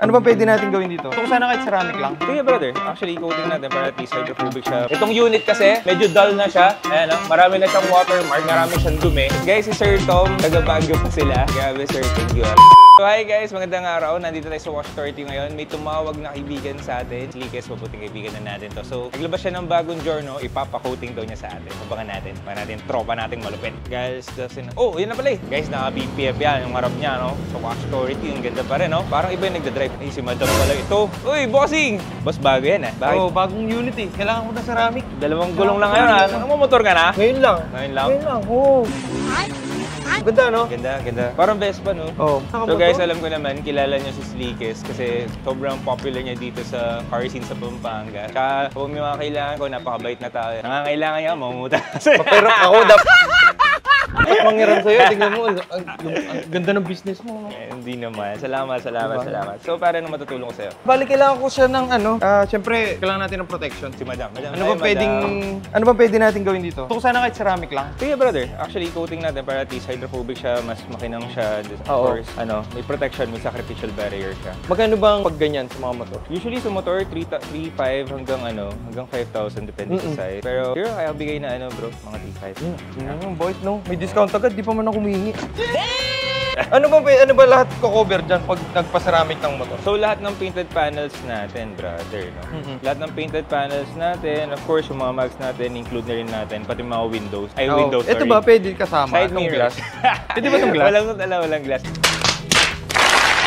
Ano ba pwede natin gawin dito? Kung sana kahit ceramic lang. Sige brother, actually coating natin para at least hydrophobic siya. Itong unit kasi, medyo dull na siya. Ayan o, marami na siyang watermark, marami siyang dumi. Guys, si Sir Tom, taga-Baguio pa sila. Grabe Sir, thank you. So hi guys, magandang araw. Nandito tayo sa Wash Authority ngayon. May tumawag na kaibigan sa atin. Si Likes, mabuting kaibigan na natin to. So, naglabas siya ng bagong journal, ipapa-coating daw niya sa atin. Abangan natin, tropa nating malupit. Guys, oh, yun na pala eh. Guys, naka-BPF yan, yung harap niya, no? Sa Wash Authority, yung ganda pa rin, no? Parang iba yung nagdadrive. Ay, si Madam pala ito. Uy, bossing! Boss, bago yan, eh. Oo, bagong unit eh. Kailangan ko na ceramic. Dalawang gulong lang ngayon, ha? Nakamotor ka na? Ngayon lang. Ngayon lang? Ngayon lang, oo. Ganda, no? Ganda, ganda. Parang Vespa, no? Oo. So guys, alam ko naman, kilala niyo si Slikes kasi sobrang popular niya dito sa car scene sa Pampanga. Kaya kung may mga kailangan ko, napakabait na tao. Nangangailangan niya, mamungutan. Pero ako dapat mangiram sa'yo. Tingnan mo, ang ganda ng business mo. Eh, hindi naman. Salamat. So, para nung matutulong ko sa'yo? Bali, kailangan ko siya ng ano. Siyempre, kailangan natin ng protection. Si Madam. Ano ba pwede natin gawin dito? Kung sana kahit ceramic lang. Sige brother, actually coating natin para at least hydrophobic siya, mas makinang siya. Of course, may protection, may sacrificial barrier siya. Magkano bang pag ganyan sa mga motor? Usually sa motor, 3,500 hanggang 5,000 depende sa size. Pero here, kaya bigay na bro, mga 3,500. Boys, no? May discount agad, di pa man ako humingi. Ano ba lahat ko-cover dyan pag nagpa-ceramic ng motor? So lahat ng painted panels natin, brother, no? Lahat ng painted panels natin, of course, yung mga mags natin, include na rin natin, pati mga windows. Ay, windows, sorry. Ito ba, pwede kasama? Side mirrors. Pwede ba itong glass? Walang glass.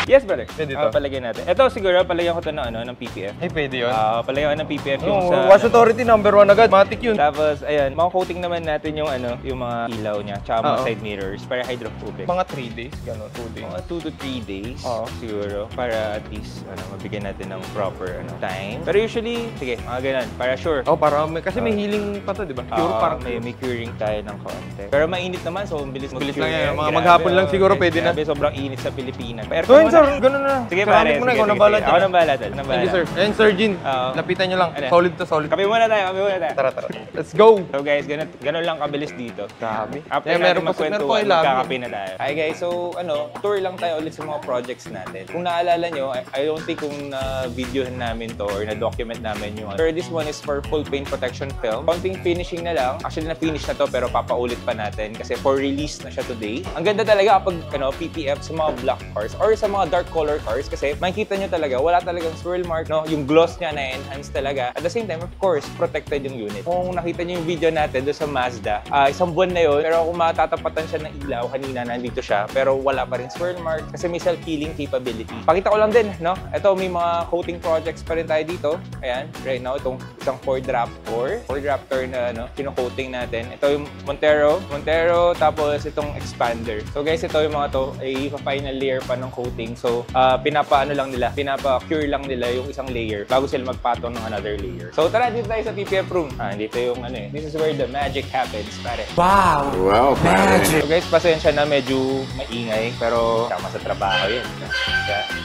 Yes, brother. Pwede ito. Palagyan natin. Ito siguro, palagyan ko ito ng PPF. Ay, pwede yun. Palagyan ko ng PPF yung sa... Wash Authority #1 agad. Matic yun. Tapos, ayan, coating naman natin yung yung mga ilaw niya, tsaka mga side mirrors para hydrophobic. Mga 3 days, gano'n, 2 days. Mga 2 to 3 days, siguro, para at least, mabigyan natin ng proper, time. Pero usually, sige, mga ganun, para sure. Para kasi may healing pa to, di ba? Cure parang. May curing tayo ng konti. Pero mainit naman, so bilis lang yan. Mga maghapon lang siguro pwede na. Sobrang init sa Pilipinas. Sir, ganun na. Sige pare, sige. Ako nang bahala dyan. Ako nang bahala dyan. Thank you, sir. Ayun, Sir Jean. Lapitan nyo lang. Solid to solid. Kape muna tayo. Tara. Let's go! So guys, ganun lang kabilis dito. Grabe. After natin magkwentuhan, magkakape na tayo. Hi guys, so tour lang tayo ulit sa mga projects natin. Kung naalala nyo, I don't think kung na-videohan namin to or na-document namin yung Pero this one is for full paint protection film. Konting finishing na lang. Actually, na-finish na to pero papaulit pa natin kasi for release na siya today. Ang ganda talaga kapag PPF sa mga black cars or sa mga dark color cars kasi makikita nyo talaga, wala talagang swirl mark, no? Yung gloss niya na-enhance talaga. At the same time, of course, protected yung unit. Kung nakita nyo yung video natin doon sa Mazda, isang buwan na yun, pero kung matatapatan siya ng ilaw, kanina nandito siya, pero wala pa rin swirl mark kasi may self-healing capability. Pakita ko lang din, no? Ito, may mga coating projects pa rin tayo dito. Ayan, right now, itong isang Ford Raptor na, kino-coating natin. Ito yung Montero, tapos itong Expander. So guys, ito yung mga to, ay final layer pa ng coating. So, pinapa-cure lang nila yung isang layer bago sila magpatong ng another layer. So tara, dito tayo sa PPF room. Dito yung this is where the magic happens, pare. Wow, So guys, pasensya na medyo maingay, pero tama sa trabaho yun.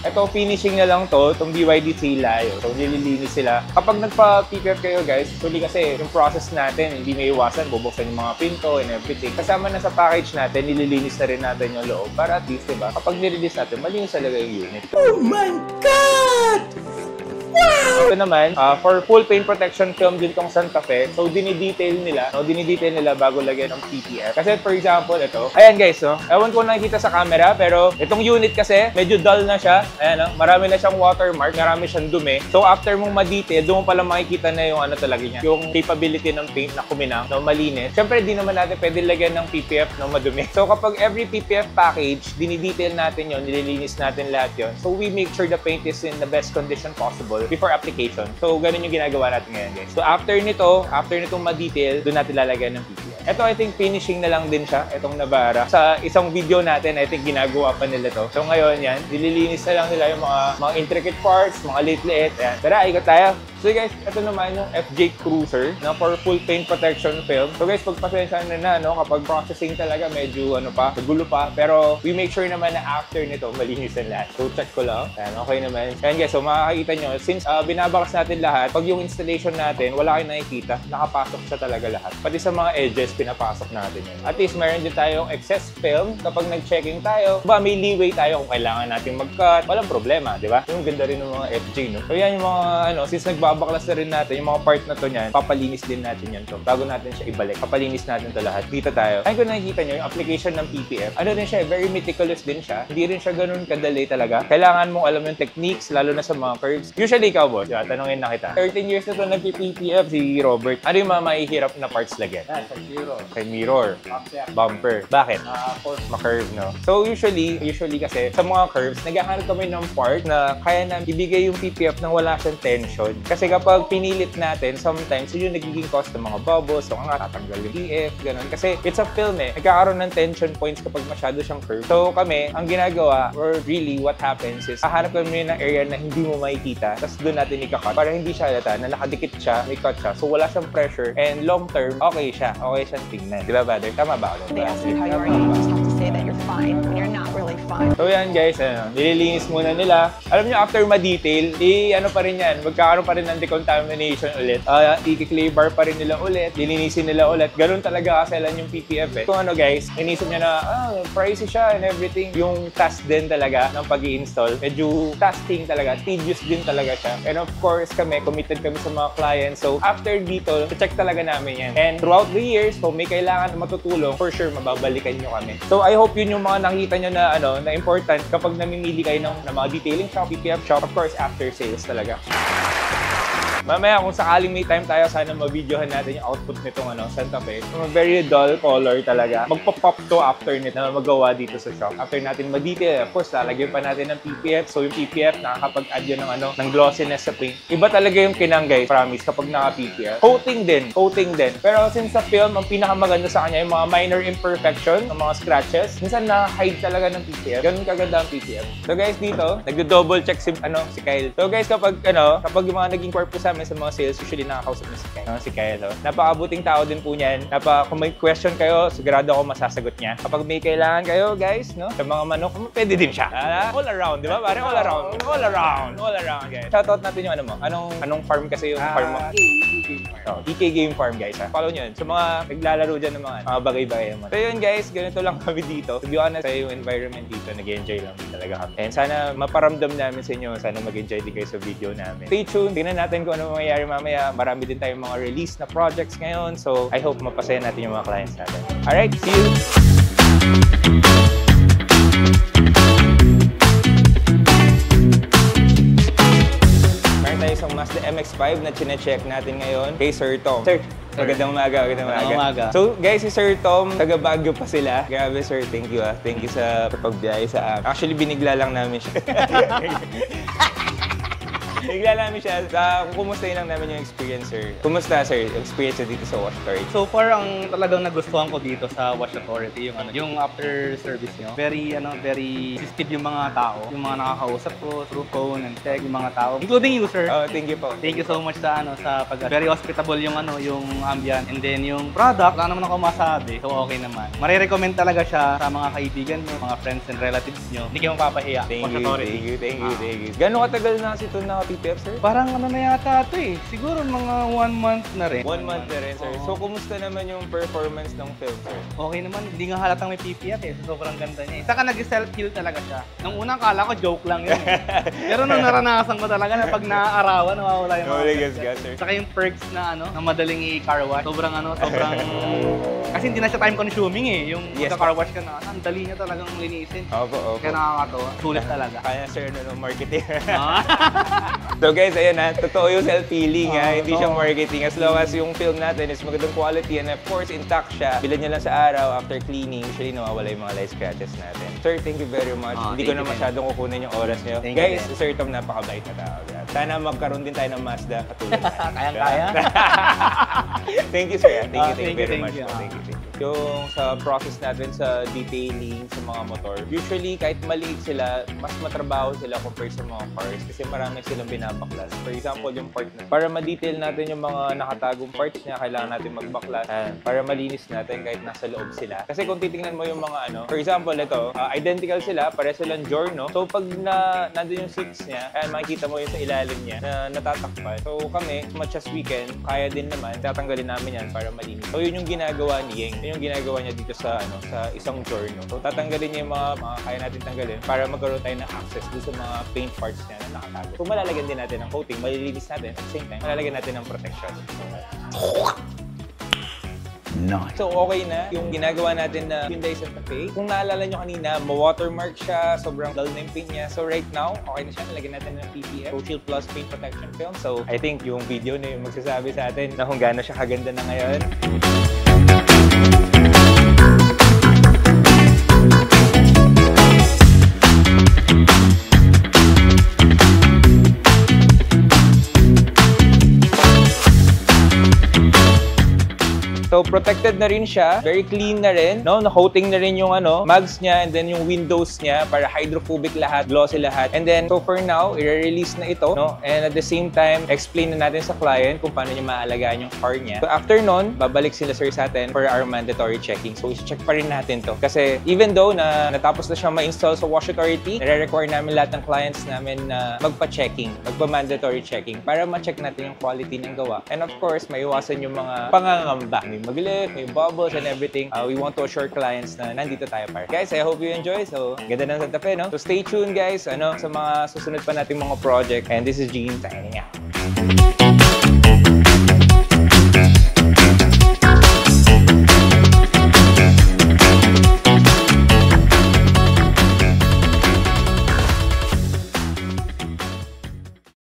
Ito, finishing na lang to, itong BYD Layo. So nililinis sila. Kapag nagpa-PPF kayo guys, actually kasi yung process natin, hindi may iwasan, bubuksan yung mga pinto and everything. Kasama na sa package natin, nililinis na rin natin yung loob para at least, diba, kapag nirelease natin, malinis talaga yung unit. Oh my God! Wow! Ito naman, for full paint protection film din tong Santa Fe. So, dinidetail nila bago lagyan ng PPF. Kasi, for example, ito. Ayan guys, ewan ko nakikita sa camera, pero itong unit kasi, medyo dull na siya. Ayan, marami na siyang watermark, marami siyang dumi. So, after mong ma-detail, doon mo pala makikita na yung talaga niya. Yung capability ng paint na kuminang, malinis. Siyempre, di naman natin pwede lagyan ng PPF na madumi. So, kapag every PPF package, dinidetail natin yun, nililinis natin lahat yun. So, we make sure the paint is in the best condition possible before application. So, ganun yung ginagawa natin ngayon, guys. So, after nitong ma-detail, doon natin lalagyan ng PPF. Ito, I think, finishing na lang din siya, itong Navara. Sa isang video natin, I think, ginagawa pa nila to. So, ngayon, yan, nililinis na lang nila yung mga intricate parts, mga liit-liit. Ayan. Tara, ikot tayo. So guys, ito naman yung FJ Cruiser na for full paint protection film. So guys, pagpasensya na kapag processing talaga medyo gulo pa. Pero we make sure naman na after nito, malinis ang lahat. So check ko lang. Ayan, okay naman. Ayan guys, so makakita nyo, since binabakas natin lahat, pag yung installation natin, wala kayong nakikita, nakapasok siya talaga lahat. Pati sa mga edges, pinapasok natin yun. At least meron din tayong excess film kapag nag-checking tayo. May leeway tayo kung kailangan natin mag-cut. Walang problema, di ba? Yung ganda rin ng mga FJ, no? So yan yung mga, since nagbabaklas na rin natin, yung mga part na to niyan, papalinis din natin yan to. Bago natin siya ibalik, papalinis natin to lahat. Dito tayo. Ay, kung nakikita nyo, yung application ng PPF, ano din siya, very meticulous din siya. Hindi rin siya ganun kadali talaga. Kailangan mong alam yung techniques, lalo na sa mga curves. Usually, ikaw, boss, tanongin na kita. 13 years na to nag-PPF si Robert. Ano yung mga mahihirap na parts lagyan? Sa mirror. Bumper. Bakit? Ma-curve, no? So, usually kasi, sa mga curves, naghahanap kami ng part na kaya na ibigay yung PPF nang wala siyang tension. Kasi kapag pinilit natin, sometimes yun yung nagiging cause ng mga bubbles, so nga tatanggal yung PF, ganun. Kasi it's a film nagkakaroon ng tension points kapag masyado siyang curve. So kami, ang ginagawa, or really what happens is, hahanap kami ng area na hindi mo makikita, tapos doon natin ika-cut para hindi siya halata na nakadikit siya, may cut siya. So wala siyang pressure, and long term, okay siya. Okay siyang tingnan. Di ba, brother? Tama ba ako? They ask you how you are, you just have to say that you're fine when you're not really fine. So yan guys, nililinis muna nila. Alam nyo, after ma-detail, ano pa rin yan, magkakaroon pa rin ng decontamination ulit. I-clay bar pa rin nila ulit, lilinisin nila ulit. Ganun talaga kaselan yung PPF Kung ano guys, inisip nyo na, pricey siya and everything. Yung task din talaga ng pag-i-install, medyo tasking talaga, tedious din talaga siya. And of course, committed kami sa mga clients. So after dito, check talaga namin yan. And throughout the years, kung may kailangan na matutulong, for sure, mababalikan nyo kami. So I hope yun yung mga nakita nyo na, na important kapag namimili kayo ng mga detailing shop, PPF shop, of course, after sales talaga. Mamaya, kung sakaling may time tayo, sana ma-videohan natin yung output nitong Santa Fe. Very dull color talaga. Magpa-pop to after nito na magawa dito sa shop. After natin ma-detail, of course, lalagyan pa natin ng PPF. So yung PPF, nakakapag-add yun ng glossiness sa paint. Iba talaga yung kinanggay, promise, kapag naka-PPF. Coating din. Pero since sa film, ang pinakamaganda sa kanya, yung mga minor imperfection, ng mga scratches, minsan na-hide talaga ng PPF. Ganun kaganda ang PPF. So guys, dito, nagdo-double check si Kyle. So guys, kapag yung mga naging purpose sa mga sales, usually nakakausap na si Kyle. Napakabuting tao din po niyan. Kung may question kayo, sigurado ako masasagot niya. Kapag may kailangan kayo, guys, sa mga manok, pwede din siya. All around, di ba? Parang all around, guys. Shoutout natin yung anong farm kasi yung farm mo? EK Game Farm, guys. Follow nyo yun. Sa mga naglalaro dyan ng mga bagay-bagay naman. So yun, guys, ganito lang kami dito. To be honest, yung environment dito, nag-enjoy lang din talaga kami. And sana maparamdam namin sa inyo, sana mag-enjoy din kayo sa video namin. Stay tuned, tingnan natin kung ano mangyayari mamaya. Marami din tayong mga release na projects ngayon. So, I hope mapasaya natin yung mga clients natin. Alright, see you! Meron tayo isang Mazda MX-5 na chine-check natin ngayon kay Sir Tom. Sir, magandang umaga. So guys, si Sir Tom, taga Baguio pa sila. Grabe sir, thank you Thank you sa pagbiyahe sa amin. Actually, binigla lang namin siya. Bigla namin siya. Kumustahin lang namin yung experience, sir. Kumusta, sir, yung experience dito sa Wash Authority? So far, ang talagang nagustuhan ko dito sa Wash Authority, yung after service nyo. Very assistive yung mga tao. Yung mga nakakausap ko through phone and text, yung mga tao, including you, sir. Oh, thank you po. Thank you so much sa very hospitable yung yung ambient. And then yung product, wala naman ako masabi. So okay naman. Marirecommend talaga siya sa mga kaibigan nyo, mga friends and relatives nyo. Hindi kayo mapapahiya. Thank you. Gano'ng katagal na kasi ito na PPF, sir? Parang na yata ito eh. Siguro mga 1 month na rin. 1 month na rin, sir. So, kumusta naman yung performance ng film, sir? Okay naman. Hindi nga halatang may PPF eh. Sobrang ganda niya eh. Saka nag-self-heal talaga siya. Nung unang kala ko, joke lang yun eh. Pero nung naranasan ko talaga na pag naaarawan, nawawala yung mga sir. Saka yung perks na na madaling i-car wash. Sobrang kasi hindi na siya time consuming eh. Yung car wash ka na, ang dali niya talagang linisin. Opo. Kaya nakakatawa. Sulit talaga. Kaya sir, marketing. So guys, ayan totoo yung self-healing hindi siya marketing. As long as yung film natin is magandang quality and of course, intact siya. Bilad niya lang sa araw, after cleaning, usually nawawala yung mga light scratches natin. Sir, thank you very much. Hindi ko na masyadong kukunin yung oras niyo. Guys, Sir Tom, napakabait na tao. Sana magkaroon din tayo ng Mazda katulad. Kayang-kaya. Thank you, sir. Thank you very much. Thank you. yung sa process natin sa detailing sa mga motor. Usually, kahit maliit sila, mas matrabaho sila compared sa mga cars kasi marami silang binabaklas. For example, yung part na para ma-detail natin yung mga nakatagong parts niya, kailangan natin magbaklas para malinis natin kahit nasa loob sila. Kasi kung titingnan mo yung mga ano, for example, ito, identical sila, pare silang Giorno. So, pag nandun yung seats niya, makikita mo yung sa ilalim niya na natatakpan. So, kami, as much as we can, kaya din naman, tatanggalin namin yan para malinis. So, yun yung ginagawa ni Yeng. Yun yung ginagawa niya dito sa, sa isang Giorno. So, tatanggalin niya yung mga kaya natin tanggalin para magkaroon tayo ng access dito sa mga paint parts niya na nakatago. So, malalagyan din natin ng coating, malilinis natin. At the same time, malalagyan natin ng protection. Nice. So, okay na yung ginagawa natin na Hyundai Santa Fe. Kung naalala nyo kanina, ma-watermark siya, sobrang dull na yung paint niya. So, right now, okay na siya. Nalagyan natin ng PPF, Pro Shield Plus Paint Protection Film. So, I think yung video na yung magsasabi sa atin na kung gaano siya kaganda na ngayon. So, protected na rin siya. Very clean na rin. No? Na-coating na rin yung mags niya and then yung windows niya para hydrophobic lahat, glossy lahat. And then, so for now, i-release na ito. No? And at the same time, explain na natin sa client kung paano niya maaalagaan yung car niya. So, after nun, babalik sila sir sa atin for our mandatory checking. So, i-check pa rin natin to. Kasi even though na natapos na siya ma-install sa Wash Authority, nire-require namin lahat ng clients namin na magpa-checking, magpa-mandatory checking para ma-check natin yung quality ng gawa. And of course, maiwasan yung mga pangangamba. Maglip, may bubbles and everything. We want to assure clients na nandito tayo para. Guys, I hope you enjoy. So, ganda ng Santa Fe, no? So, stay tuned, guys, sa mga susunod pa nating mga project. And this is Gene signing out.